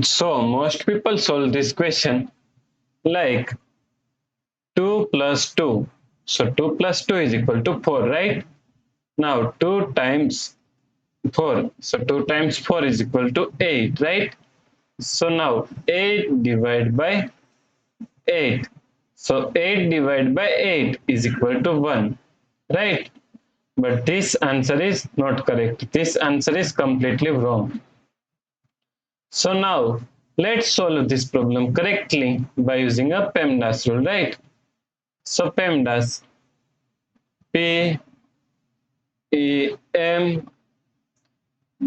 So most people solve this question like 2 plus 2. So 2 plus 2 is equal to 4, right? Now 2 times 4. So 2 times 4 is equal to 8, right? So now 8 divided by 8. So 8 divided by 8 is equal to 1, right? But this answer is not correct. This answer is completely wrong. So now let's solve this problem correctly by using a PEMDAS rule, right? So PEMDAS, P E M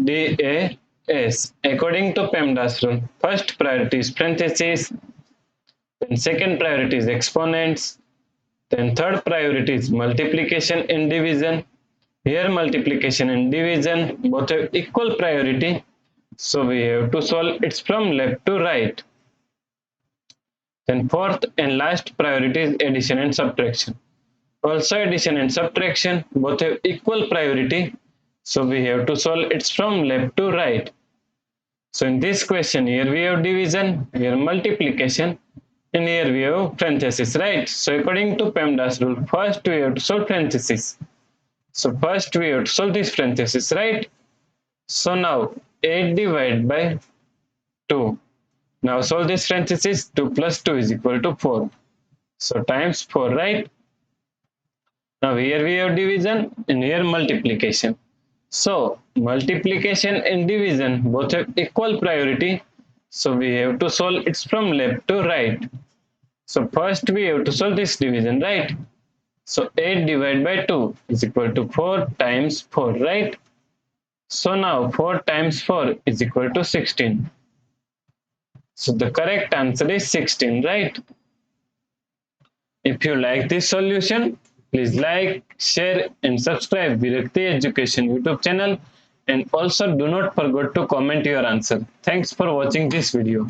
D A S. According to PEMDAS rule, first priority is parentheses, then second priority is exponents, then third priority is multiplication and division. Here multiplication and division both have equal priority, so we have to solve it from left to right. Then fourth and last priority is addition and subtraction. Also addition and subtraction both have equal priority, so we have to solve it from left to right. So in this question, here we have division, here multiplication, and here we have parenthesis, right? So according to PEMDAS rule, first we have to solve parenthesis. So first we have to solve this parenthesis, right? So now 8 divided by 2. Now solve this parenthesis, 2 plus 2 is equal to 4. So times 4, right? Now here we have division and here multiplication. So multiplication and division both have equal priority. So we have to solve it from left to right. So first we have to solve this division, right? So 8 divided by 2 is equal to 4 times 4, right? So now 4 times 4 is equal to 16. So the correct answer is 16, right? If you like this solution, please like, share and subscribe Virakti Education YouTube channel, and also do not forget to comment your answer. Thanks for watching this video.